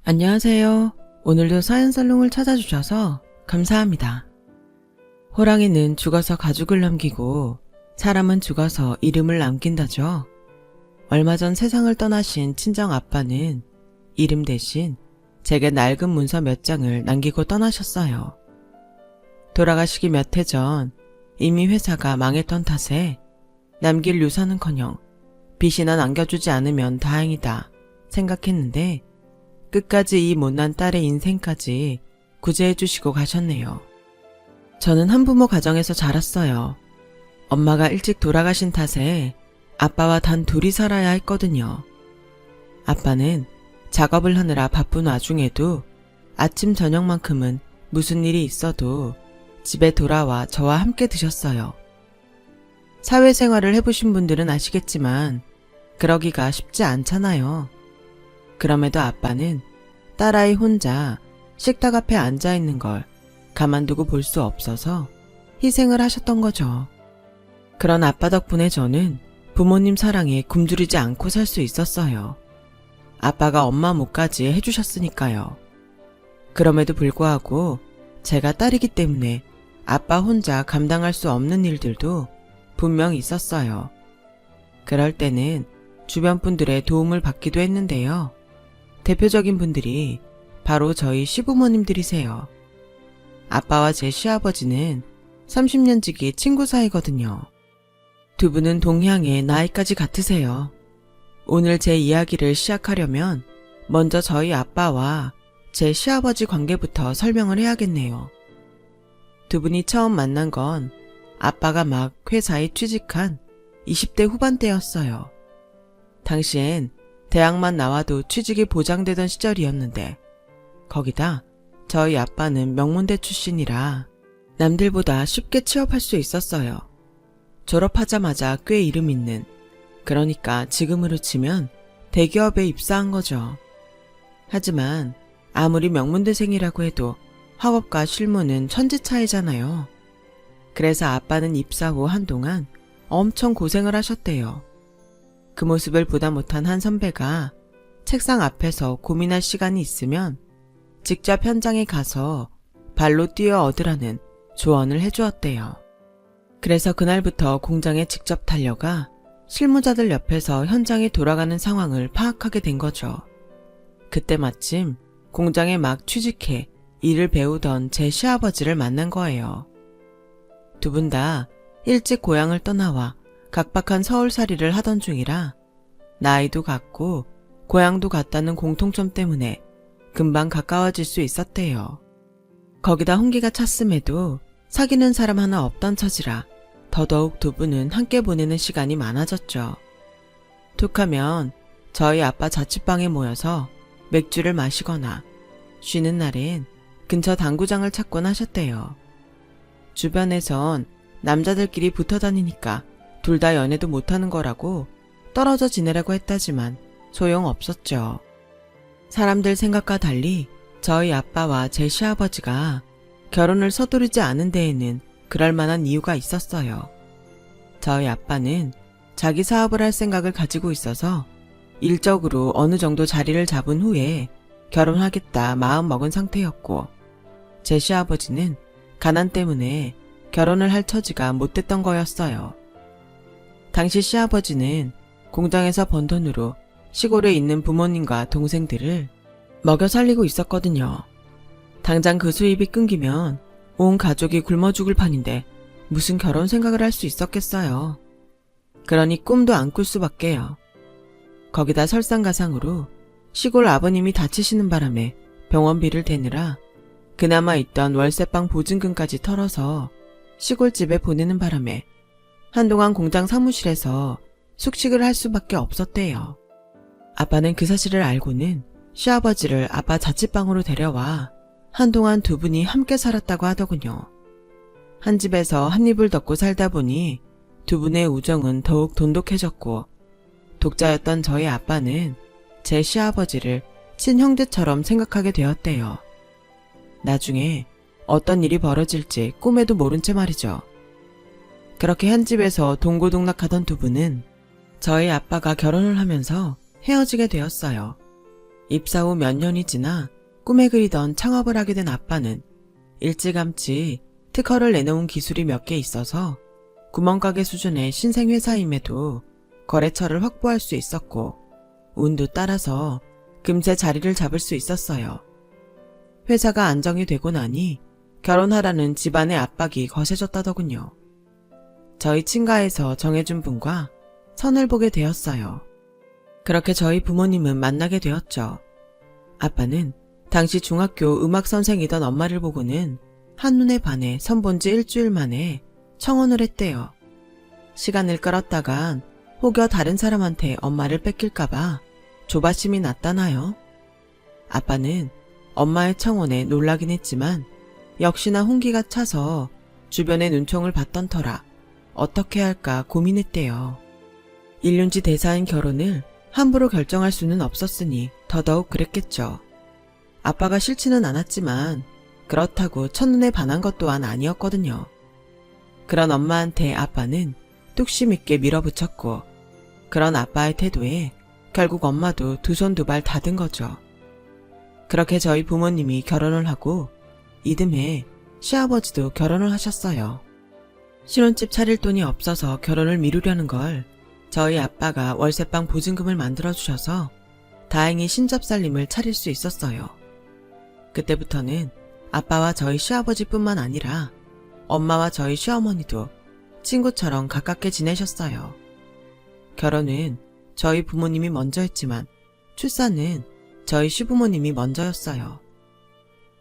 안녕하세요. 오늘도 사연살롱을 찾아주셔서 감사합니다. 호랑이는 죽어서 가죽을 남기고 사람은 죽어서 이름을 남긴다죠. 얼마 전 세상을 떠나신 친정 아빠는 이름 대신 제게 낡은 문서 몇 장을 남기고 떠나셨어요. 돌아가시기 몇 해 전 이미 회사가 망했던 탓에 남길 유산은커녕 빚이나 남겨주지 않으면 다행이다 생각했는데 끝까지 이 못난 딸의 인생까지 구제해 주시고 가셨네요. 저는 한부모 가정에서 자랐어요. 엄마가 일찍 돌아가신 탓에 아빠와 단 둘이 살아야 했거든요. 아빠는 작업을 하느라 바쁜 와중에도 아침 저녁만큼은 무슨 일이 있어도 집에 돌아와 저와 함께 드셨어요. 사회생활을 해보신 분들은 아시겠지만 그러기가 쉽지 않잖아요. 그럼에도 아빠는 딸아이 혼자 식탁 앞에 앉아있는 걸 가만두고 볼 수 없어서 희생을 하셨던 거죠. 그런 아빠 덕분에 저는 부모님 사랑에 굶주리지 않고 살 수 있었어요. 아빠가 엄마 몫까지 해주셨으니까요. 그럼에도 불구하고 제가 딸이기 때문에 아빠 혼자 감당할 수 없는 일들도 분명 있었어요. 그럴 때는 주변 분들의 도움을 받기도 했는데요. 대표적인 분들이 바로 저희 시부모님들이세요. 아빠와 제 시아버지는 30년 지기 친구 사이거든요. 두 분은 동향에 나이까지 같으세요. 오늘 제 이야기를 시작하려면 먼저 저희 아빠와 제 시아버지 관계부터 설명을 해야겠네요. 두 분이 처음 만난 건 아빠가 막 회사에 취직한 20대 후반때였어요. 당시엔 대학만 나와도 취직이 보장되던 시절이었는데 거기다 저희 아빠는 명문대 출신이라 남들보다 쉽게 취업할 수 있었어요. 졸업하자마자 꽤 이름 있는, 그러니까 지금으로 치면 대기업에 입사한 거죠. 하지만 아무리 명문대생이라고 해도 학업과 실무는 천지 차이잖아요. 그래서 아빠는 입사 후 한동안 엄청 고생을 하셨대요. 그 모습을 보다 못한 한 선배가 책상 앞에서 고민할 시간이 있으면 직접 현장에 가서 발로 뛰어 얻으라는 조언을 해주었대요. 그래서 그날부터 공장에 직접 달려가 실무자들 옆에서 현장에 돌아가는 상황을 파악하게 된 거죠. 그때 마침 공장에 막 취직해 일을 배우던 제 시아버지를 만난 거예요. 두 분 다 일찍 고향을 떠나와 각박한 서울살이를 하던 중이라 나이도 같고 고향도 같다는 공통점 때문에 금방 가까워질 수 있었대요. 거기다 홍기가 찼음에도 사귀는 사람 하나 없던 처지라 더더욱 두 분은 함께 보내는 시간이 많아졌죠. 툭하면 저희 아빠 자취방에 모여서 맥주를 마시거나 쉬는 날엔 근처 당구장을 찾곤 하셨대요. 주변에선 남자들끼리 붙어 다니니까 둘 다 연애도 못하는 거라고 떨어져 지내라고 했다지만 소용없었죠. 사람들 생각과 달리 저희 아빠와 제 시아버지가 결혼을 서두르지 않은 데에는 그럴 만한 이유가 있었어요. 저희 아빠는 자기 사업을 할 생각을 가지고 있어서 일적으로 어느 정도 자리를 잡은 후에 결혼하겠다 마음 먹은 상태였고, 제 시아버지는 가난 때문에 결혼을 할 처지가 못 됐던 거였어요. 당시 시아버지는 공장에서 번 돈으로 시골에 있는 부모님과 동생들을 먹여 살리고 있었거든요. 당장 그 수입이 끊기면 온 가족이 굶어 죽을 판인데 무슨 결혼 생각을 할 수 있었겠어요. 그러니 꿈도 안 꿀 수밖에요. 거기다 설상가상으로 시골 아버님이 다치시는 바람에 병원비를 대느라 그나마 있던 월세방 보증금까지 털어서 시골집에 보내는 바람에 한동안 공장 사무실에서 숙식을 할 수밖에 없었대요. 아빠는 그 사실을 알고는 시아버지를 아빠 자취방으로 데려와 한동안 두 분이 함께 살았다고 하더군요. 한 집에서 한 입을 덮고 살다 보니 두 분의 우정은 더욱 돈독해졌고, 독자였던 저희 아빠는 제 시아버지를 친형제처럼 생각하게 되었대요. 나중에 어떤 일이 벌어질지 꿈에도 모른 채 말이죠. 그렇게 한 집에서 동고동락하던 두 분은 저희 아빠가 결혼을 하면서 헤어지게 되었어요. 입사 후 몇 년이 지나 꿈에 그리던 창업을 하게 된 아빠는 일찌감치 특허를 내놓은 기술이 몇 개 있어서 구멍가게 수준의 신생회사임에도 거래처를 확보할 수 있었고 운도 따라서 금세 자리를 잡을 수 있었어요. 회사가 안정이 되고 나니 결혼하라는 집안의 압박이 거세졌다더군요. 저희 친가에서 정해준 분과 선을 보게 되었어요. 그렇게 저희 부모님은 만나게 되었죠. 아빠는 당시 중학교 음악 선생이던 엄마를 보고는 한눈에 반해 선본 지 일주일 만에 청혼을 했대요. 시간을 끌었다간 혹여 다른 사람한테 엄마를 뺏길까봐 조바심이 났다나요? 아빠는 엄마의 청혼에 놀라긴 했지만 역시나 hun기가 차서 주변의 눈총을 받던 터라 어떻게 할까 고민했대요. 일륜지 대사인 결혼을 함부로 결정할 수는 없었으니 더더욱 그랬겠죠. 아빠가 싫지는 않았지만 그렇다고 첫눈에 반한 것 또한 아니었거든요. 그런 엄마한테 아빠는 뚝심 있게 밀어붙였고 그런 아빠의 태도에 결국 엄마도 두 손 두 발 다 든 거죠. 그렇게 저희 부모님이 결혼을 하고 이듬해 시아버지도 결혼을 하셨어요. 신혼집 차릴 돈이 없어서 결혼을 미루려는 걸 저희 아빠가 월세방 보증금을 만들어주셔서 다행히 신접살림을 차릴 수 있었어요. 그때부터는 아빠와 저희 시아버지뿐만 아니라 엄마와 저희 시어머니도 친구처럼 가깝게 지내셨어요. 결혼은 저희 부모님이 먼저 했지만 출산은 저희 시부모님이 먼저였어요.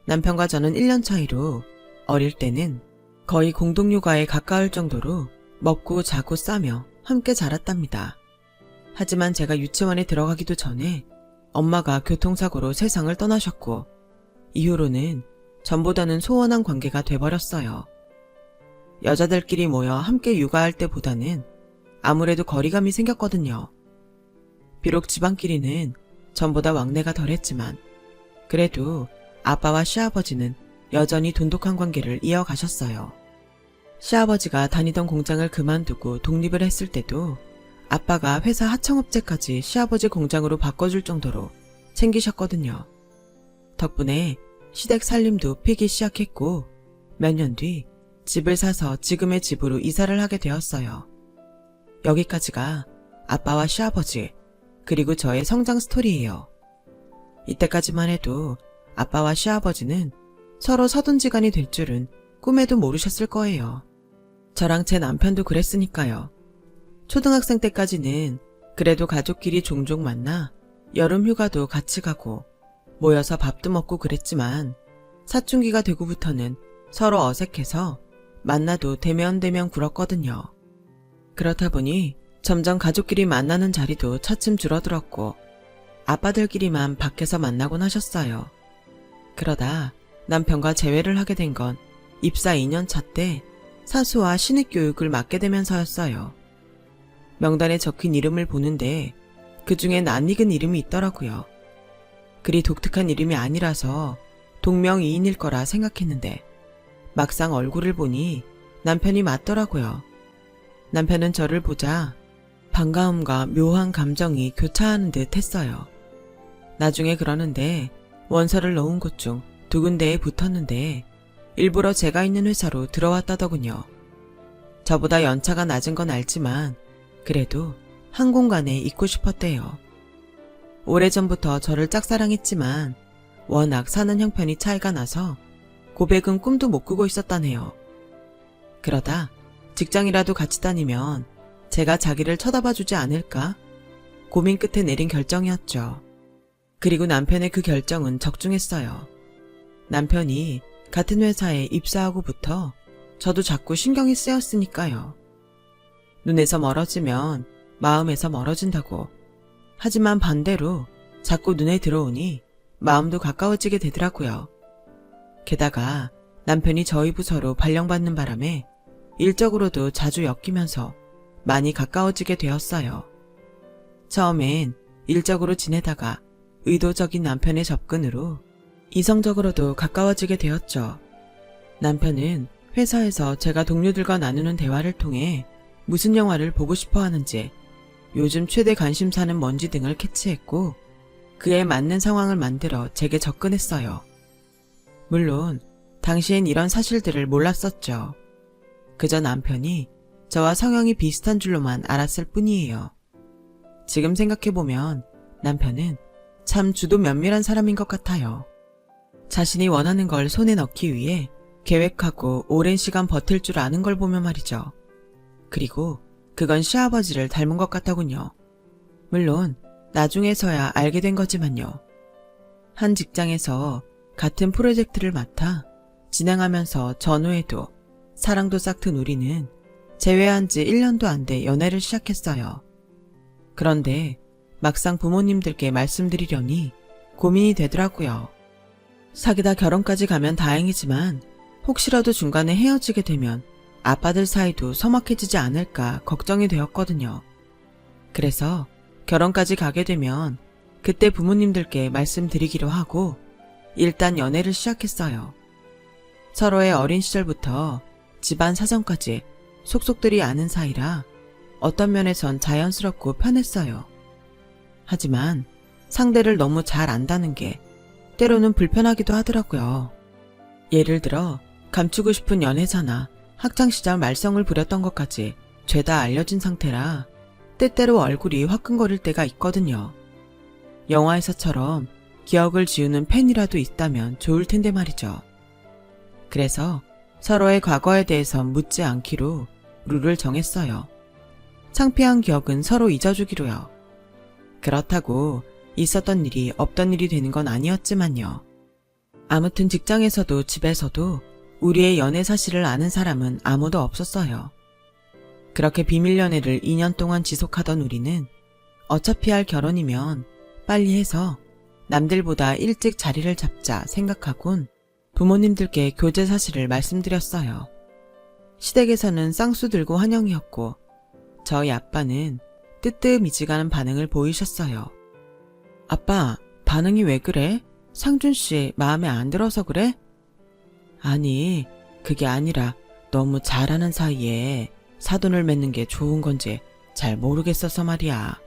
남편과 저는 1년 차이로 어릴 때는 거의 공동육아에 가까울 정도로 먹고 자고 싸며 함께 자랐답니다. 하지만 제가 유치원에 들어가기도 전에 엄마가 교통사고로 세상을 떠나셨고 이후로는 전보다는 소원한 관계가 돼버렸어요. 여자들끼리 모여 함께 육아할 때보다는 아무래도 거리감이 생겼거든요. 비록 집안끼리는 전보다 왕래가 덜했지만 그래도 아빠와 시아버지는 여전히 돈독한 관계를 이어가셨어요. 시아버지가 다니던 공장을 그만두고 독립을 했을 때도 아빠가 회사 하청업체까지 시아버지 공장으로 바꿔줄 정도로 챙기셨거든요. 덕분에 시댁 살림도 피기 시작했고 몇 년 뒤 집을 사서 지금의 집으로 이사를 하게 되었어요. 여기까지가 아빠와 시아버지 그리고 저의 성장 스토리예요. 이때까지만 해도 아빠와 시아버지는 서로 서둔지간이 될 줄은 꿈에도 모르셨을 거예요. 저랑 제 남편도 그랬으니까요. 초등학생 때까지는 그래도 가족끼리 종종 만나 여름 휴가도 같이 가고 모여서 밥도 먹고 그랬지만 사춘기가 되고부터는 서로 어색해서 만나도 대면대면 굴었거든요. 그렇다 보니 점점 가족끼리 만나는 자리도 차츰 줄어들었고 아빠들끼리만 밖에서 만나곤 하셨어요. 그러다 남편과 재회를 하게 된 건 입사 2년 차 때 사수와 신입 교육을 맡게 되면서였어요. 명단에 적힌 이름을 보는데 그중에 낯익은 이름이 있더라고요. 그리 독특한 이름이 아니라서 동명이인일 거라 생각했는데 막상 얼굴을 보니 남편이 맞더라고요. 남편은 저를 보자 반가움과 묘한 감정이 교차하는 듯 했어요. 나중에 그러는데 원서를 넣은 곳 중 2군데에 붙었는데 일부러 제가 있는 회사로 들어왔다더군요. 저보다 연차가 낮은 건 알지만 그래도 한 공간에 있고 싶었대요. 오래전부터 저를 짝사랑했지만 워낙 사는 형편이 차이가 나서 고백은 꿈도 못 꾸고 있었다네요. 그러다 직장이라도 같이 다니면 제가 자기를 쳐다봐주지 않을까? 고민 끝에 내린 결정이었죠. 그리고 남편의 그 결정은 적중했어요. 남편이 같은 회사에 입사하고부터 저도 자꾸 신경이 쓰였으니까요. 눈에서 멀어지면 마음에서 멀어진다고. 하지만 반대로 자꾸 눈에 들어오니 마음도 가까워지게 되더라고요. 게다가 남편이 저희 부서로 발령받는 바람에 일적으로도 자주 엮이면서 많이 가까워지게 되었어요. 처음엔 일적으로 지내다가 의도적인 남편의 접근으로 이성적으로도 가까워지게 되었죠. 남편은 회사에서 제가 동료들과 나누는 대화를 통해 무슨 영화를 보고 싶어 하는지, 요즘 최대 관심사는 뭔지 등을 캐치했고 그에 맞는 상황을 만들어 제게 접근했어요. 물론 당시엔 이런 사실들을 몰랐었죠. 그저 남편이 저와 성향이 비슷한 줄로만 알았을 뿐이에요. 지금 생각해보면 남편은 참 주도 면밀한 사람인 것 같아요. 자신이 원하는 걸 손에 넣기 위해 계획하고 오랜 시간 버틸 줄 아는 걸 보면 말이죠. 그리고 그건 시아버지를 닮은 것 같더군요. 물론 나중에서야 알게 된 거지만요. 한 직장에서 같은 프로젝트를 맡아 진행하면서 전후에도 사랑도 싹튼 우리는 재회한 지 1년도 안 돼 연애를 시작했어요. 그런데 막상 부모님들께 말씀드리려니 고민이 되더라고요. 사귀다 결혼까지 가면 다행이지만 혹시라도 중간에 헤어지게 되면 아빠들 사이도 서먹해지지 않을까 걱정이 되었거든요. 그래서 결혼까지 가게 되면 그때 부모님들께 말씀드리기로 하고 일단 연애를 시작했어요. 서로의 어린 시절부터 집안 사정까지 속속들이 아는 사이라 어떤 면에선 자연스럽고 편했어요. 하지만 상대를 너무 잘 안다는 게 때로는 불편하기도 하더라고요. 예를 들어 감추고 싶은 연애사나 학창시절 말썽을 부렸던 것까지 죄다 알려진 상태라 때때로 얼굴이 화끈거릴 때가 있거든요. 영화에서처럼 기억을 지우는 펜이라도 있다면 좋을 텐데 말이죠. 그래서 서로의 과거에 대해서 묻지 않기로 룰을 정했어요. 창피한 기억은 서로 잊어주기로요. 그렇다고 있었던 일이 없던 일이 되는 건 아니었지만요. 아무튼 직장에서도 집에서도 우리의 연애 사실을 아는 사람은 아무도 없었어요. 그렇게 비밀 연애를 2년 동안 지속하던 우리는 어차피 할 결혼이면 빨리 해서 남들보다 일찍 자리를 잡자 생각하곤 부모님들께 교제 사실을 말씀드렸어요. 시댁에서는 쌍수 들고 환영이었고 저희 아빠는 뜨뜻미지근한 반응을 보이셨어요. 아빠, 반응이 왜 그래? 상준씨 마음에 안 들어서 그래? 아니, 그게 아니라 너무 잘하는 사이에 사돈을 맺는 게 좋은 건지 잘 모르겠어서 말이야.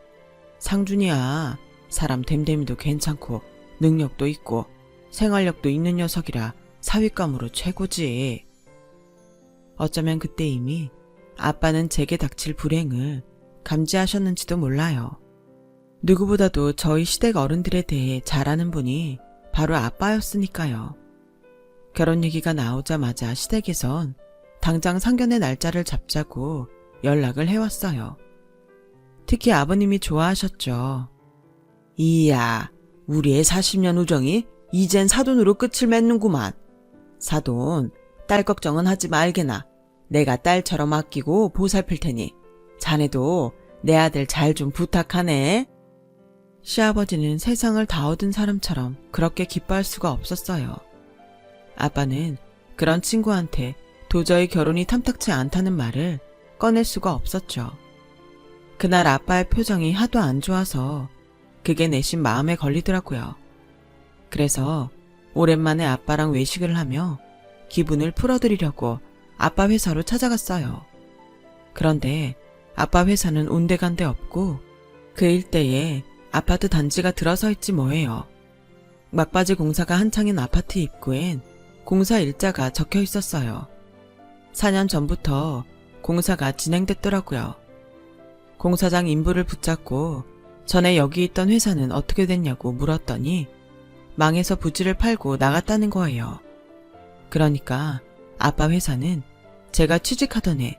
상준이야, 사람 됨됨이도 괜찮고 능력도 있고 생활력도 있는 녀석이라 사윗감으로 최고지. 어쩌면 그때 이미 아빠는 제게 닥칠 불행을 감지하셨는지도 몰라요. 누구보다도 저희 시댁 어른들에 대해 잘 아는 분이 바로 아빠였으니까요. 결혼 얘기가 나오자마자 시댁에선 당장 상견례 날짜를 잡자고 연락을 해왔어요. 특히 아버님이 좋아하셨죠. 이야, 우리의 40년 우정이 이젠 사돈으로 끝을 맺는구만. 사돈, 딸 걱정은 하지 말게나. 내가 딸처럼 아끼고 보살필 테니 자네도 내 아들 잘 좀 부탁하네. 시아버지는 세상을 다 얻은 사람처럼 그렇게 기뻐할 수가 없었어요. 아빠는 그런 친구한테 도저히 결혼이 탐탁치 않다는 말을 꺼낼 수가 없었죠. 그날 아빠의 표정이 하도 안 좋아서 그게 내심 마음에 걸리더라고요. 그래서 오랜만에 아빠랑 외식을 하며 기분을 풀어드리려고 아빠 회사로 찾아갔어요. 그런데 아빠 회사는 온데간데 없고 그 일대에 아파트 단지가 들어서 있지 뭐예요. 막바지 공사가 한창인 아파트 입구엔 공사 일자가 적혀 있었어요. 4년 전부터 공사가 진행됐더라고요. 공사장 인부를 붙잡고 전에 여기 있던 회사는 어떻게 됐냐고 물었더니 망해서 부지를 팔고 나갔다는 거예요. 그러니까 아빠 회사는 제가 취직하던 해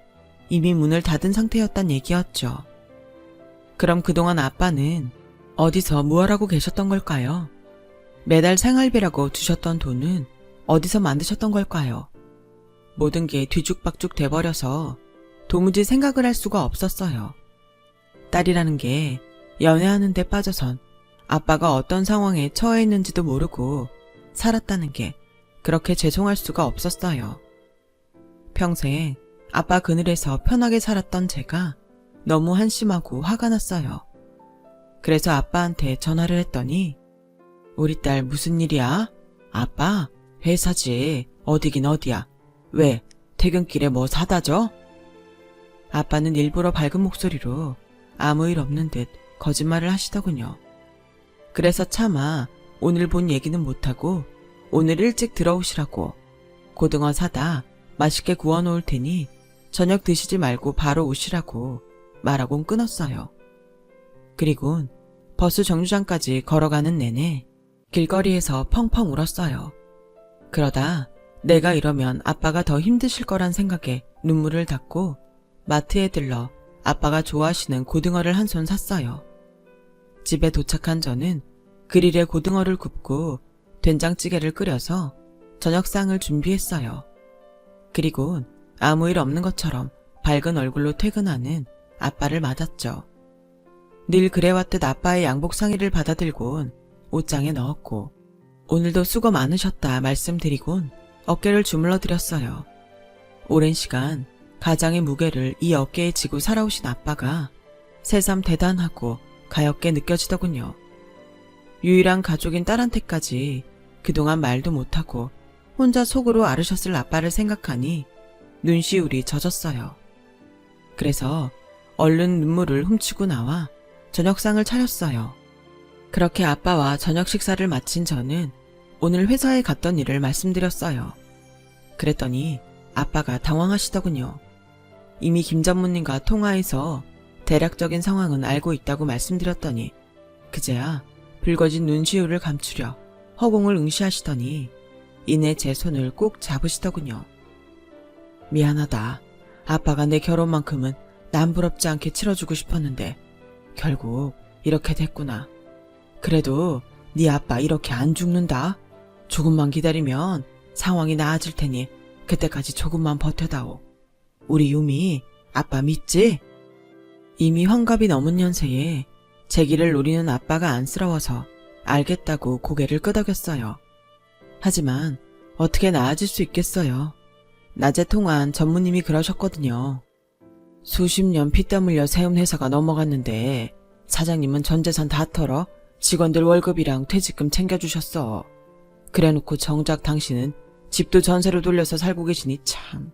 이미 문을 닫은 상태였단 얘기였죠. 그럼 그동안 아빠는 어디서 무얼하고 계셨던 걸까요? 매달 생활비라고 주셨던 돈은 어디서 만드셨던 걸까요? 모든 게 뒤죽박죽 돼버려서 도무지 생각을 할 수가 없었어요. 딸이라는 게 연애하는 데 빠져선 아빠가 어떤 상황에 처해 있는지도 모르고 살았다는 게 그렇게 죄송할 수가 없었어요. 평생 아빠 그늘에서 편하게 살았던 제가 너무 한심하고 화가 났어요. 그래서 아빠한테 전화를 했더니 우리 딸 무슨 일이야? 아빠, 회사지. 어디긴 어디야. 왜? 퇴근길에 뭐 사다 줘? 아빠는 일부러 밝은 목소리로 아무 일 없는 듯 거짓말을 하시더군요. 그래서 차마 오늘 본 얘기는 못하고 오늘 일찍 들어오시라고 고등어 사다 맛있게 구워 놓을 테니 저녁 드시지 말고 바로 오시라고 말하곤 끊었어요. 그리곤 버스 정류장까지 걸어가는 내내 길거리에서 펑펑 울었어요. 그러다 내가 이러면 아빠가 더 힘드실 거란 생각에 눈물을 닦고 마트에 들러 아빠가 좋아하시는 고등어를 한 손 샀어요. 집에 도착한 저는 그릴에 고등어를 굽고 된장찌개를 끓여서 저녁상을 준비했어요. 그리곤 아무 일 없는 것처럼 밝은 얼굴로 퇴근하는 아빠를 맞았죠. 늘 그래왔듯 아빠의 양복 상의를 받아들곤 옷장에 넣었고 오늘도 수고 많으셨다 말씀드리곤 어깨를 주물러 드렸어요. 오랜 시간 가장의 무게를 이 어깨에 지고 살아오신 아빠가 새삼 대단하고 가엾게 느껴지더군요. 유일한 가족인 딸한테까지 그동안 말도 못하고 혼자 속으로 앓으셨을 아빠를 생각하니 눈시울이 젖었어요. 그래서 얼른 눈물을 훔치고 나와 저녁상을 차렸어요. 그렇게 아빠와 저녁 식사를 마친 저는 오늘 회사에 갔던 일을 말씀드렸어요. 그랬더니 아빠가 당황하시더군요. 이미 김 전무님과 통화해서 대략적인 상황은 알고 있다고 말씀드렸더니 그제야 붉어진 눈시울을 감추려 허공을 응시하시더니 이내 제 손을 꼭 잡으시더군요. 미안하다. 아빠가 내 결혼만큼은 남부럽지 않게 치러주고 싶었는데 결국 이렇게 됐구나. 그래도 네 아빠 이렇게 안 죽는다. 조금만 기다리면 상황이 나아질 테니 그때까지 조금만 버텨다오. 우리 유미 아빠 믿지? 이미 환갑이 넘은 연세에 제 길을 노리는 아빠가 안쓰러워서 알겠다고 고개를 끄덕였어요. 하지만 어떻게 나아질 수 있겠어요. 낮에 통한 전무님이 그러셨거든요. 수십 년 피땀 흘려 세운 회사가 넘어갔는데 사장님은 전 재산 다 털어 직원들 월급이랑 퇴직금 챙겨주셨어. 그래놓고 정작 당신은 집도 전세로 돌려서 살고 계시니 참.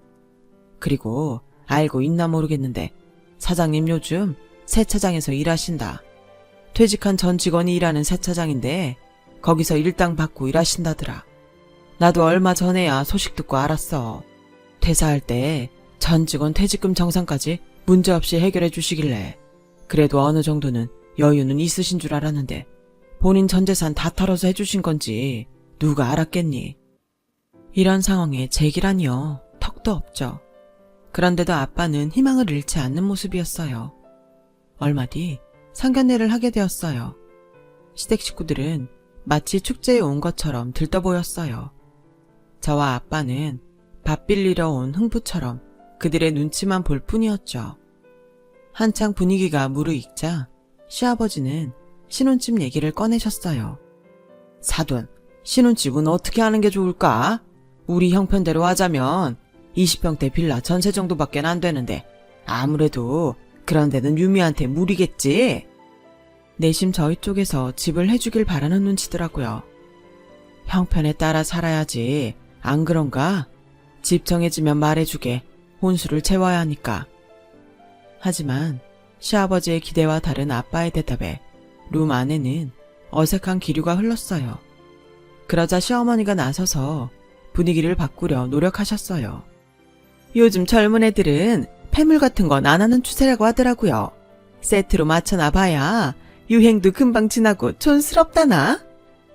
그리고 알고 있나 모르겠는데 사장님 요즘 세차장에서 일하신다. 퇴직한 전 직원이 일하는 세차장인데 거기서 일당 받고 일하신다더라. 나도 얼마 전에야 소식 듣고 알았어. 퇴사할 때 전 직원 퇴직금 정산까지 문제없이 해결해 주시길래 그래도 어느 정도는 여유는 있으신 줄 알았는데 본인 전 재산 다 털어서 해주신 건지 누가 알았겠니. 이런 상황에 제기라니요. 턱도 없죠. 그런데도 아빠는 희망을 잃지 않는 모습이었어요. 얼마 뒤 상견례를 하게 되었어요. 시댁 식구들은 마치 축제에 온 것처럼 들떠 보였어요. 저와 아빠는 밥 빌리러 온 흥부처럼 그들의 눈치만 볼 뿐이었죠. 한창 분위기가 무르익자 시아버지는 신혼집 얘기를 꺼내셨어요. 사돈, 신혼집은 어떻게 하는 게 좋을까? 우리 형편대로 하자면 20평대 빌라 전세 정도밖에 안 되는데 아무래도 그런 데는 유미한테 무리겠지? 내심 저희 쪽에서 집을 해주길 바라는 눈치더라고요. 형편에 따라 살아야지. 안 그런가? 집 정해지면 말해주게. 혼수를 채워야 하니까. 하지만 시아버지의 기대와 다른 아빠의 대답에 룸 안에는 어색한 기류가 흘렀어요. 그러자 시어머니가 나서서 분위기를 바꾸려 노력하셨어요. 요즘 젊은 애들은 폐물 같은 건 안 하는 추세라고 하더라고요. 세트로 맞춰놔봐야 유행도 금방 지나고 촌스럽다나?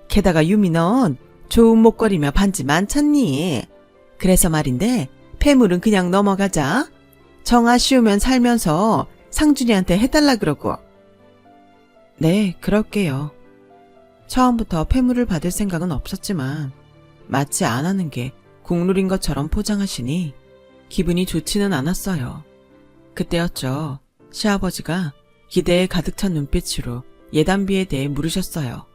게다가 유미 넌 좋은 목걸이며 반지 많잖니? 그래서 말인데 폐물은 그냥 넘어가자. 정 아쉬우면 살면서 상준이한테 해달라 그러고. 네, 그럴게요. 처음부터 폐물을 받을 생각은 없었지만 마치 안 하는 게 국룰인 것처럼 포장하시니 기분이 좋지는 않았어요. 그때였죠. 시아버지가 기대에 가득 찬 눈빛으로 예단비에 대해 물으셨어요.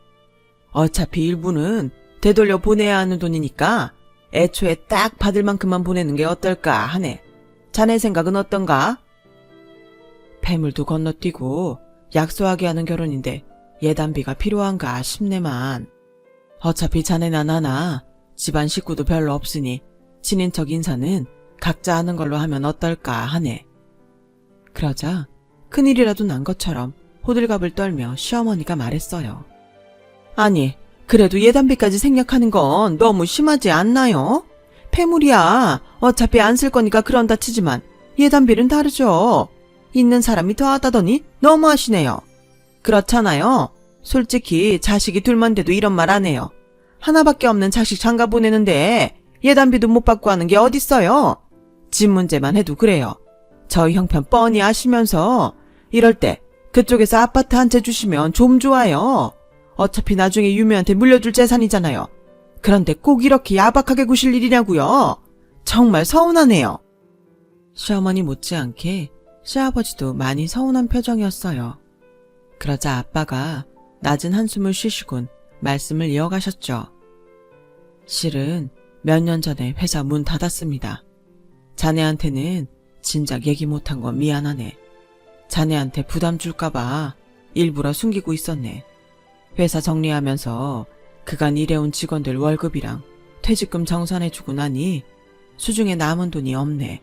어차피 일부는 되돌려 보내야 하는 돈이니까 애초에 딱 받을 만큼만 보내는 게 어떨까 하네. 자네 생각은 어떤가? 폐물도 건너뛰고 약소하게 하는 결혼인데 예단비가 필요한가 싶네만. 어차피 자네나 나나 집안 식구도 별로 없으니 친인척 인사는 각자 하는 걸로 하면 어떨까 하네. 그러자 큰일이라도 난 것처럼 호들갑을 떨며 시어머니가 말했어요. 아니, 그래도 예단비까지 생략하는 건 너무 심하지 않나요? 폐물이야. 어차피 안 쓸 거니까 그런다 치지만 예단비는 다르죠. 있는 사람이 더하다더니 너무하시네요. 그렇잖아요. 솔직히 자식이 둘만 돼도 이런 말 안 해요. 하나밖에 없는 자식 장가 보내는데 예단비도 못 받고 하는 게 어딨어요. 집 문제만 해도 그래요. 저희 형편 뻔히 아시면서 이럴 때 그쪽에서 아파트 한 채 주시면 좀 좋아요. 어차피 나중에 유미한테 물려줄 재산이잖아요. 그런데 꼭 이렇게 야박하게 구실 일이냐고요. 정말 서운하네요. 시어머니 못지않게 시아버지도 많이 서운한 표정이었어요. 그러자 아빠가 낮은 한숨을 쉬시곤 말씀을 이어가셨죠. 실은 몇 년 전에 회사 문 닫았습니다. 자네한테는 진작 얘기 못한 건 미안하네. 자네한테 부담 줄까봐 일부러 숨기고 있었네. 회사 정리하면서 그간 일해온 직원들 월급이랑 퇴직금 정산해주고 나니 수중에 남은 돈이 없네.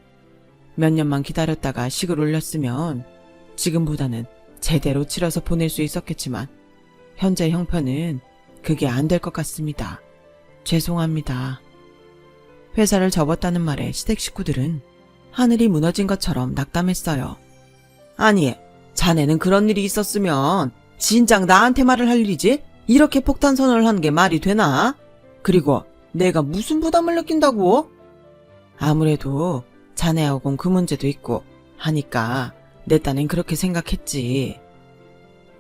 몇 년만 기다렸다가 식을 올렸으면 지금보다는 제대로 치러서 보낼 수 있었겠지만 현재 형편은 그게 안 될 것 같습니다. 죄송합니다. 회사를 접었다는 말에 시댁 식구들은 하늘이 무너진 것처럼 낙담했어요. 아니, 자네는 그런 일이 있었으면 진작 나한테 말을 할 일이지 이렇게 폭탄 선언을 하는 게 말이 되나? 그리고 내가 무슨 부담을 느낀다고? 아무래도 자네하고는 그 문제도 있고 하니까 내 딴엔 그렇게 생각했지.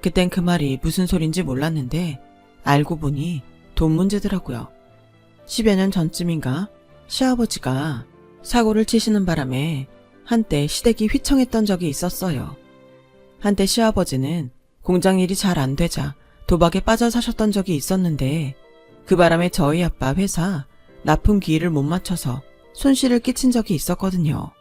그땐 그 말이 무슨 소린지 몰랐는데 알고 보니 돈 문제더라고요. 10여 년 전쯤인가 시아버지가 사고를 치시는 바람에 한때 시댁이 휘청했던 적이 있었어요. 한때 시아버지는 공장 일이 잘 안 되자 도박에 빠져 사셨던 적이 있었는데 그 바람에 저희 아빠 회사 납품 기일을 못 맞춰서 손실을 끼친 적이 있었거든요.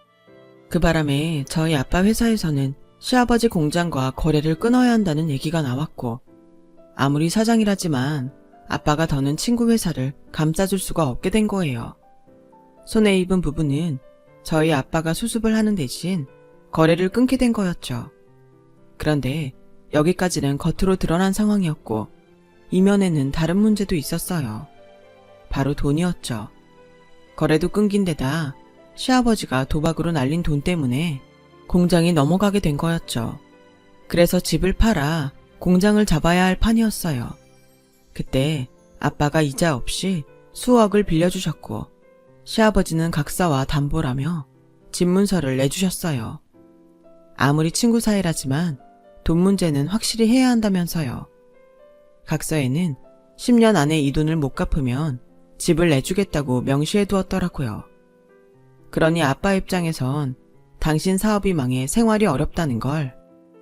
그 바람에 저희 아빠 회사에서는 시아버지 공장과 거래를 끊어야 한다는 얘기가 나왔고 아무리 사장이라지만 아빠가 더는 친구 회사를 감싸줄 수가 없게 된 거예요. 손해 입은 부분은 저희 아빠가 수습을 하는 대신 거래를 끊게 된 거였죠. 그런데 여기까지는 겉으로 드러난 상황이었고 이면에는 다른 문제도 있었어요. 바로 돈이었죠. 거래도 끊긴 데다 시아버지가 도박으로 날린 돈 때문에 공장이 넘어가게 된 거였죠. 그래서 집을 팔아 공장을 잡아야 할 판이었어요. 그때 아빠가 이자 없이 수억을 빌려주셨고 시아버지는 각서와 담보라며 집 문서를 내주셨어요. 아무리 친구 사이라지만 돈 문제는 확실히 해야 한다면서요. 각서에는 10년 안에 이 돈을 못 갚으면 집을 내주겠다고 명시해 두었더라고요. 그러니 아빠 입장에선 당신 사업이 망해 생활이 어렵다는 걸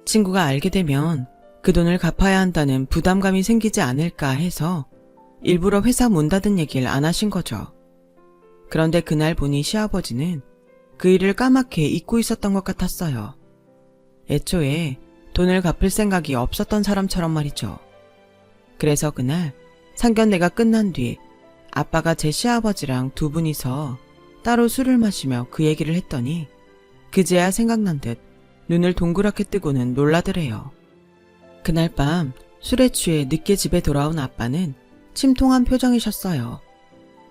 친구가 알게 되면 그 돈을 갚아야 한다는 부담감이 생기지 않을까 해서 일부러 회사 문 닫은 얘기를 안 하신 거죠. 그런데 그날 보니 시아버지는 그 일을 까맣게 잊고 있었던 것 같았어요. 애초에 돈을 갚을 생각이 없었던 사람처럼 말이죠. 그래서 그날 상견례가 끝난 뒤 아빠가 제 시아버지랑 두 분이서 따로 술을 마시며 그 얘기를 했더니 그제야 생각난 듯 눈을 동그랗게 뜨고는 놀라더래요. 그날 밤 술에 취해 늦게 집에 돌아온 아빠는 침통한 표정이셨어요.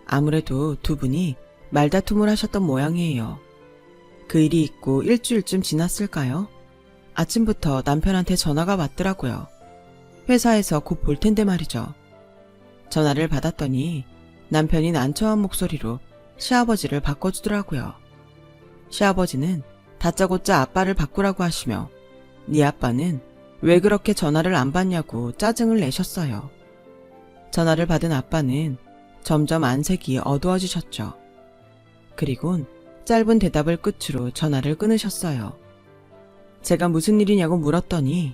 아무래도 두 분이 말다툼을 하셨던 모양이에요. 그 일이 있고 일주일쯤 지났을까요? 아침부터 남편한테 전화가 왔더라고요. 회사에서 곧 볼 텐데 말이죠. 전화를 받았더니 남편이 난처한 목소리로 시아버지를 바꿔주더라고요. 시아버지는 다짜고짜 아빠를 바꾸라고 하시며 네 아빠는 왜 그렇게 전화를 안 받냐고 짜증을 내셨어요. 전화를 받은 아빠는 점점 안색이 어두워지셨죠. 그리곤 짧은 대답을 끝으로 전화를 끊으셨어요. 제가 무슨 일이냐고 물었더니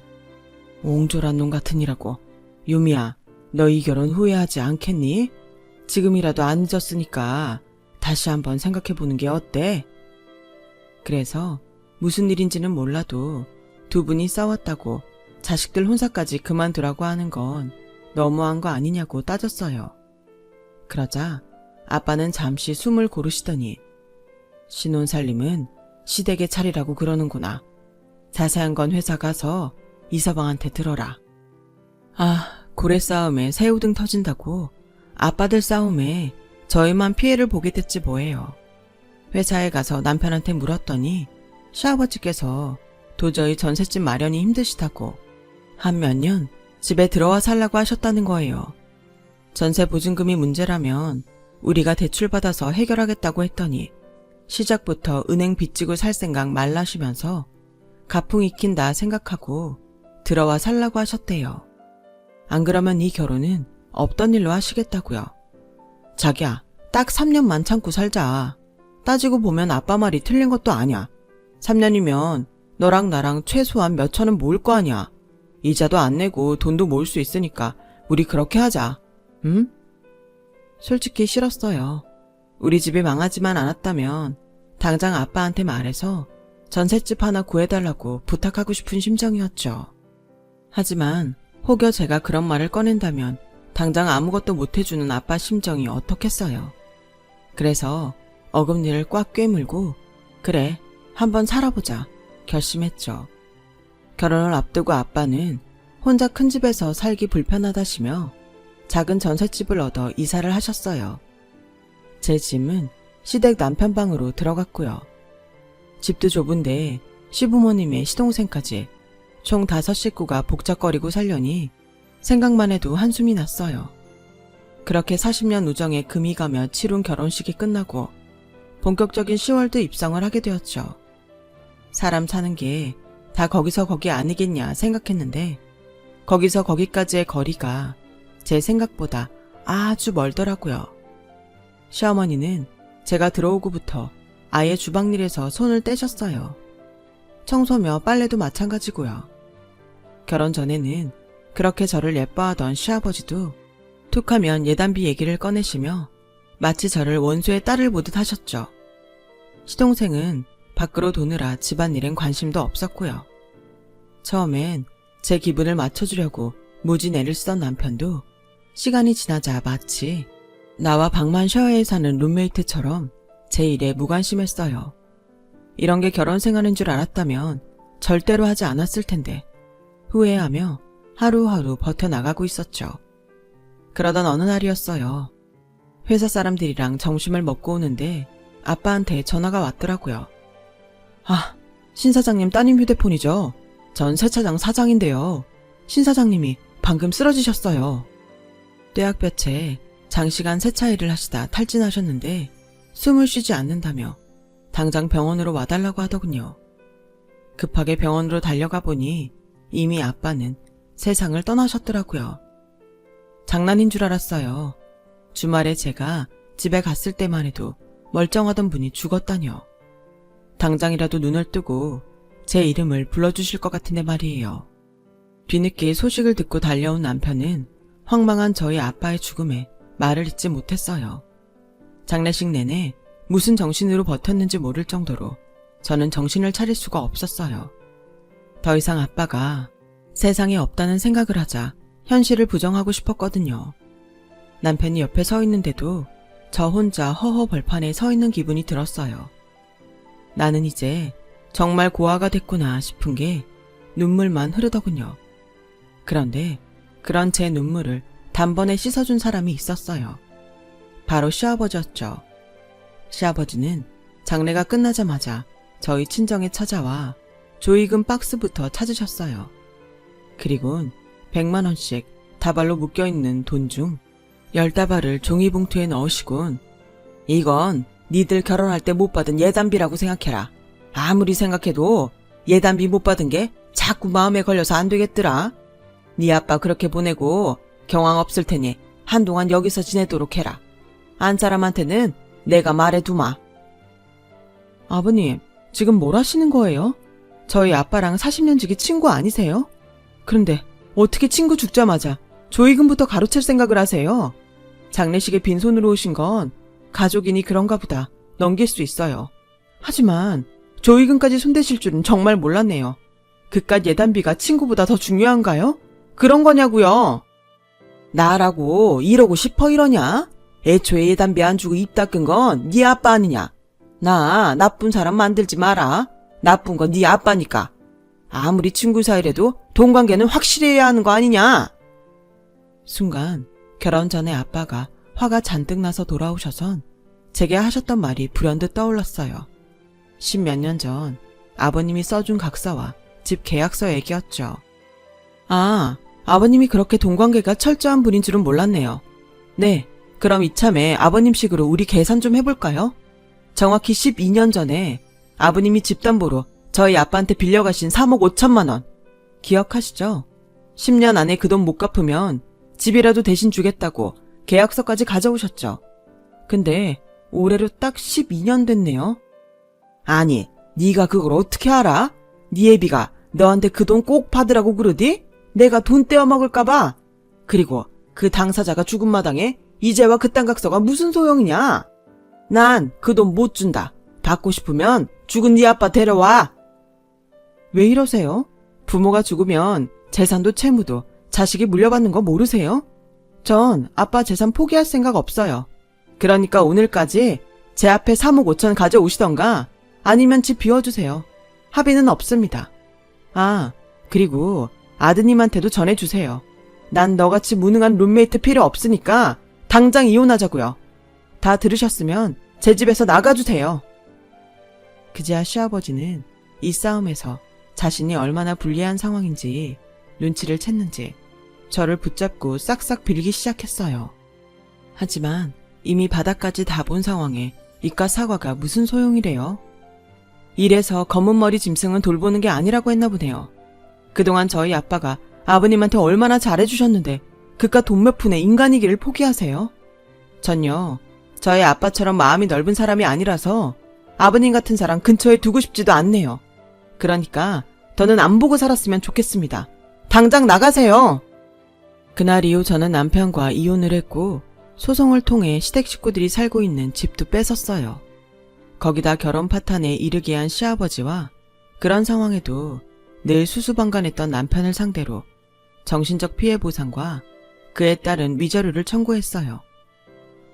옹졸한 놈 같으니라고. 유미야, 너 이 결혼 후회하지 않겠니? 지금이라도 안 늦었으니까 다시 한번 생각해보는 게 어때? 그래서 무슨 일인지는 몰라도 두 분이 싸웠다고 자식들 혼사까지 그만두라고 하는 건 너무한 거 아니냐고 따졌어요. 그러자 아빠는 잠시 숨을 고르시더니 신혼살림은 시댁의 차리라고 그러는구나. 자세한 건 회사 가서 이서방한테 들어라. 아, 고래 싸움에 새우등 터진다고 아빠들 싸움에 저희만 피해를 보게 됐지 뭐예요. 회사에 가서 남편한테 물었더니 시아버지께서 도저히 전셋집 마련이 힘드시다고 한 몇 년 집에 들어와 살라고 하셨다는 거예요. 전세 보증금이 문제라면 우리가 대출받아서 해결하겠다고 했더니 시작부터 은행 빚지고 살 생각 말라시면서 가풍 익힌다 생각하고 들어와 살라고 하셨대요. 안 그러면 이 결혼은 없던 일로 하시겠다고요. 자기야, 딱 3년만 참고 살자. 따지고 보면 아빠 말이 틀린 것도 아니야. 3년이면 너랑 나랑 최소한 몇 천은 모을 거 아니야. 이자도 안 내고 돈도 모을 수 있으니까 우리 그렇게 하자. 응? 솔직히 싫었어요. 우리 집이 망하지만 않았다면 당장 아빠한테 말해서 전셋집 하나 구해달라고 부탁하고 싶은 심정이었죠. 하지만 혹여 제가 그런 말을 꺼낸다면 당장 아무것도 못해주는 아빠 심정이 어떻겠어요. 그래서 어금니를 꽉 꿰물고 그래, 한번 살아보자 결심했죠. 결혼을 앞두고 아빠는 혼자 큰 집에서 살기 불편하다시며 작은 전셋집을 얻어 이사를 하셨어요. 제 짐은 시댁 남편 방으로 들어갔고요. 집도 좁은데 시부모님의 시동생까지 총 5식구가 복잡거리고 살려니 생각만 해도 한숨이 났어요. 그렇게 40년 우정에 금이 가며 치룬 결혼식이 끝나고 본격적인 10월도 입성을 하게 되었죠. 사람 사는 게 다 거기서 거기 아니겠냐 생각했는데 거기서 거기까지의 거리가 제 생각보다 아주 멀더라고요. 시어머니는 제가 들어오고부터 아예 주방일에서 손을 떼셨어요. 청소며 빨래도 마찬가지고요. 결혼 전에는 그렇게 저를 예뻐하던 시아버지도 툭하면 예단비 얘기를 꺼내시며 마치 저를 원수의 딸을 보듯 하셨죠. 시동생은 밖으로 도느라 집안일엔 관심도 없었고요. 처음엔 제 기분을 맞춰주려고 무진 애를 쓰던 남편도 시간이 지나자 마치 나와 방만 셔어에 사는 룸메이트처럼 제 일에 무관심했어요. 이런 게 결혼 생활인 줄 알았다면 절대로 하지 않았을 텐데 후회하며 하루하루 버텨나가고 있었죠. 그러던 어느 날이었어요. 회사 사람들이랑 점심을 먹고 오는데 아빠한테 전화가 왔더라고요. 아, 신 사장님 따님 휴대폰이죠. 전 세차장 사장인데요. 신 사장님이 방금 쓰러지셨어요. 뙤약볕에 장시간 세차 일을 하시다 탈진하셨는데 숨을 쉬지 않는다며 당장 병원으로 와달라고 하더군요. 급하게 병원으로 달려가 보니 이미 아빠는 세상을 떠나셨더라고요. 장난인 줄 알았어요. 주말에 제가 집에 갔을 때만 해도 멀쩡하던 분이 죽었다뇨. 당장이라도 눈을 뜨고 제 이름을 불러주실 것 같은데 말이에요. 뒤늦게 소식을 듣고 달려온 남편은 황망한 저희 아빠의 죽음에 말을 잇지 못했어요. 장례식 내내 무슨 정신으로 버텼는지 모를 정도로 저는 정신을 차릴 수가 없었어요. 더 이상 아빠가 세상에 없다는 생각을 하자 현실을 부정하고 싶었거든요. 남편이 옆에 서 있는데도 저 혼자 허허벌판에 서 있는 기분이 들었어요. 나는 이제 정말 고아가 됐구나 싶은 게 눈물만 흐르더군요. 그런데 그런 제 눈물을 단번에 씻어준 사람이 있었어요. 바로 시아버지였죠. 시아버지는 장례가 끝나자마자 저희 친정에 찾아와 조의금 박스부터 찾으셨어요. 그리곤 100만 원씩 다발로 묶여있는 돈 중 10다발을 종이봉투에 넣으시곤 이건 니들 결혼할 때 못 받은 예단비라고 생각해라. 아무리 생각해도 예단비 못 받은 게 자꾸 마음에 걸려서 안 되겠더라. 네 아빠 그렇게 보내고 경황 없을 테니 한동안 여기서 지내도록 해라. 안 사람한테는 내가 말해두마. 아버님, 지금 뭘 하시는 거예요? 저희 아빠랑 40년 지기 친구 아니세요? 그런데 어떻게 친구 죽자마자 조의금부터 가로챌 생각을 하세요? 장례식에 빈손으로 오신 건 가족이니 그런가 보다 넘길 수 있어요. 하지만 조의금까지 손대실 줄은 정말 몰랐네요. 그깟 예단비가 친구보다 더 중요한가요? 그런 거냐고요. 나라고 이러고 싶어 이러냐? 애초에 예단비 안 주고 입 닦은 건 네 아빠 아니냐? 나 나쁜 사람 만들지 마라. 나쁜 건 네 아빠니까. 아무리 친구 사이래도 돈 관계는 확실히 해야 하는 거 아니냐? 순간 결혼 전에 아빠가 화가 잔뜩 나서 돌아오셔선 제게 하셨던 말이 불현듯 떠올랐어요. 10몇 년 전 아버님이 써준 각서와 집 계약서 얘기였죠. 아, 아버님이 그렇게 돈관계가 철저한 분인 줄은 몰랐네요. 네, 그럼 이참에 아버님식으로 우리 계산 좀 해볼까요? 정확히 12년 전에 아버님이 집담보로 저희 아빠한테 빌려가신 3억 5천만 원. 기억하시죠? 10년 안에 그 돈 못 갚으면 집이라도 대신 주겠다고 계약서까지 가져오셨죠. 근데 올해로 딱 12년 됐네요. 아니, 네가 그걸 어떻게 알아? 네 애비가 너한테 그 돈 꼭 받으라고 그러디? 내가 돈 떼어먹을까봐. 그리고 그 당사자가 죽은 마당에 이제와 그딴 각서가 무슨 소용이냐? 난 그 돈 못 준다. 받고 싶으면 죽은 네 아빠 데려와. 왜 이러세요? 부모가 죽으면 재산도 채무도 자식이 물려받는 거 모르세요? 전 아빠 재산 포기할 생각 없어요. 그러니까 오늘까지 제 앞에 3억 5천 가져오시던가 아니면 집 비워주세요. 합의는 없습니다. 아, 그리고 아드님한테도 전해주세요. 난 너같이 무능한 룸메이트 필요 없으니까 당장 이혼하자고요. 다 들으셨으면 제 집에서 나가주세요. 그제야 시아버지는 이 싸움에서 자신이 얼마나 불리한 상황인지 눈치를 챘는지 저를 붙잡고 싹싹 빌기 시작했어요. 하지만 이미 바닥까지 다 본 상황에 이깟 사과가 무슨 소용이래요? 이래서 검은 머리 짐승은 돌보는 게 아니라고 했나 보네요. 그동안 저희 아빠가 아버님한테 얼마나 잘해주셨는데 그깟 돈 몇 푼에 인간이기를 포기하세요? 전요, 저희 아빠처럼 마음이 넓은 사람이 아니라서 아버님 같은 사람 근처에 두고 싶지도 않네요. 그러니까 더는 안 보고 살았으면 좋겠습니다. 당장 나가세요. 그날 이후 저는 남편과 이혼을 했고 소송을 통해 시댁 식구들이 살고 있는 집도 뺏었어요. 거기다 결혼 파탄에 이르게 한 시아버지와 그런 상황에도 늘 수수방관했던 남편을 상대로 정신적 피해 보상과 그에 따른 위자료를 청구했어요.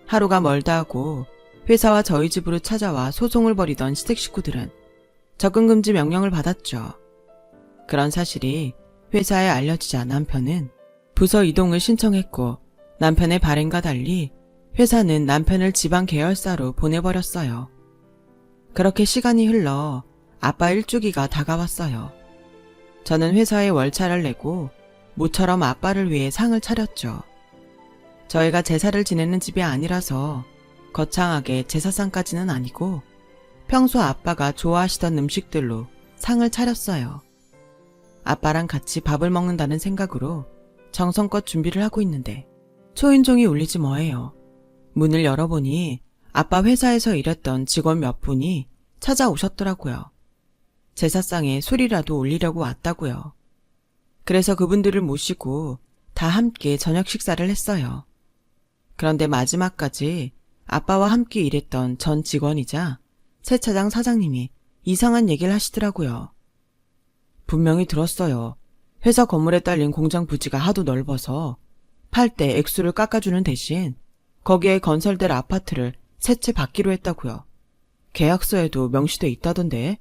하루가 멀다 하고 회사와 저희 집으로 찾아와 소송을 벌이던 시댁 식구들은 접근금지 명령을 받았죠. 그런 사실이 회사에 알려지자 남편은 부서 이동을 신청했고 남편의 발행과 달리 회사는 남편을 지방 계열사로 보내버렸어요. 그렇게 시간이 흘러 아빠 일주기가 다가왔어요. 저는 회사에 월차를 내고 모처럼 아빠를 위해 상을 차렸죠. 저희가 제사를 지내는 집이 아니라서 거창하게 제사상까지는 아니고 평소 아빠가 좋아하시던 음식들로 상을 차렸어요. 아빠랑 같이 밥을 먹는다는 생각으로 정성껏 준비를 하고 있는데 초인종이 울리지 뭐예요. 문을 열어보니 아빠 회사에서 일했던 직원 몇 분이 찾아오셨더라고요. 제사상에 술이라도 올리려고 왔다고요. 그래서 그분들을 모시고 다 함께 저녁 식사를 했어요. 그런데 마지막까지 아빠와 함께 일했던 전 직원이자 세차장 사장님이 이상한 얘기를 하시더라고요. 분명히 들었어요. 회사 건물에 딸린 공장 부지가 하도 넓어서 팔 때 액수를 깎아주는 대신 거기에 건설될 아파트를 세 채 받기로 했다고요. 계약서에도 명시돼 있다던데.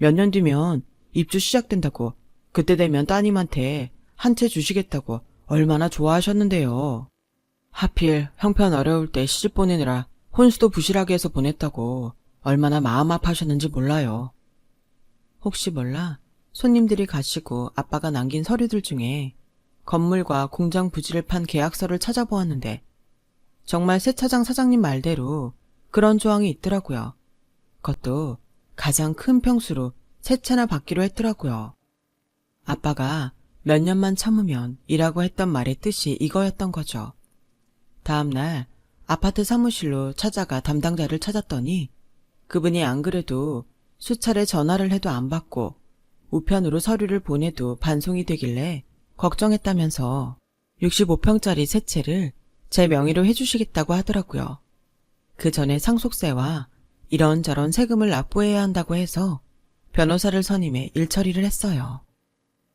몇 년 뒤면 입주 시작된다고 그때 되면 따님한테 한 채 주시겠다고 얼마나 좋아하셨는데요. 하필 형편 어려울 때 시집 보내느라 혼수도 부실하게 해서 보냈다고 얼마나 마음 아파하셨는지 몰라요. 혹시 몰라 손님들이 가시고 아빠가 남긴 서류들 중에 건물과 공장 부지를 판 계약서를 찾아보았는데 정말 세차장 사장님 말대로 그런 조항이 있더라고요. 그것도 가장 큰 평수로 세 채나 받기로 했더라고요. 아빠가 몇 년만 참으면 이라고 했던 말의 뜻이 이거였던 거죠. 다음날 아파트 사무실로 찾아가 담당자를 찾았더니 그분이 안 그래도 수차례 전화를 해도 안 받고 우편으로 서류를 보내도 반송이 되길래 걱정했다면서 65평짜리 세 채를 제 명의로 해주시겠다고 하더라고요. 그 전에 상속세와 이런저런 세금을 납부해야 한다고 해서 변호사를 선임해 일처리를 했어요.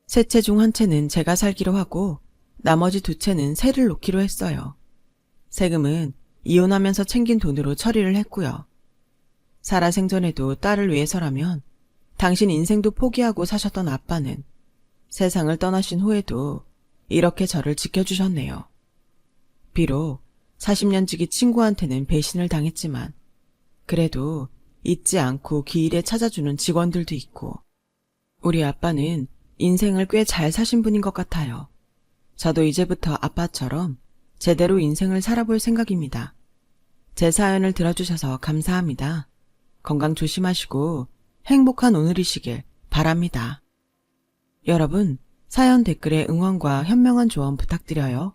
세 채 중 한 채는 제가 살기로 하고 나머지 두 채는 세를 놓기로 했어요. 세금은 이혼하면서 챙긴 돈으로 처리를 했고요. 살아생전에도 딸을 위해서라면 당신 인생도 포기하고 사셨던 아빠는 세상을 떠나신 후에도 이렇게 저를 지켜주셨네요. 비록 40년 지기 친구한테는 배신을 당했지만 그래도 잊지 않고 기일에 찾아주는 직원들도 있고 우리 아빠는 인생을 꽤 잘 사신 분인 것 같아요. 저도 이제부터 아빠처럼 제대로 인생을 살아볼 생각입니다. 제 사연을 들어주셔서 감사합니다. 건강 조심하시고 행복한 오늘이시길 바랍니다. 여러분, 사연 댓글에 응원과 현명한 조언 부탁드려요.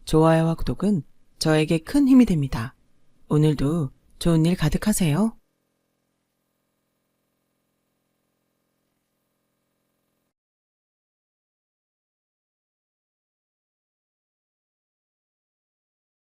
좋아요와 구독은 저에게 큰 힘이 됩니다. 오늘도 좋은 일 가득하세요.